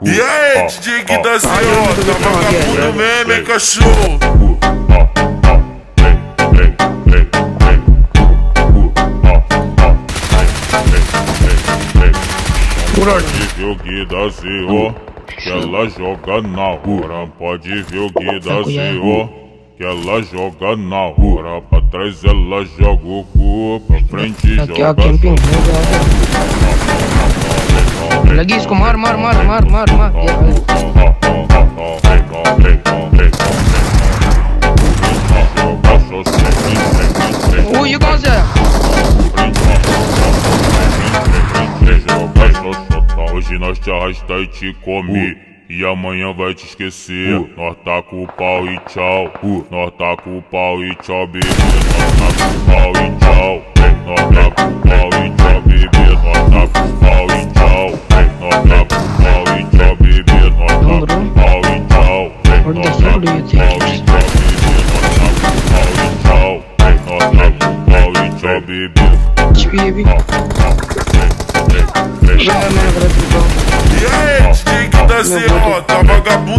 E aí, DJ que da tá vagabundo mesmo, hein, cachorro? Pode ver o que dá CO, que ela joga na hora. Pode ver o que dá CO, que ela joga na hora. Pra trás ela joga o cu, pra frente joga camping. Lagi इसको मार मार मार मार मार मार ओ ये कौन सा है? Hoje nós te arrasta e te come, e amanhã vai te esquecer. Nós tá com o pau e tchau, nós tá com o pau e tchau, bebê. Nós tá com o pau e tchau, nós tá com o pau e tchau, bebê. Nós tá com o pau e tchau, nós tá com o pau e tchau, bebê. Nós tá com o pau e tchau, nós tá com o pau e tchau, bebê. Nós tá com o pau e tchau, nós tá com o pau e tchau, bebê. E aí, DJ que da tá vagabundo.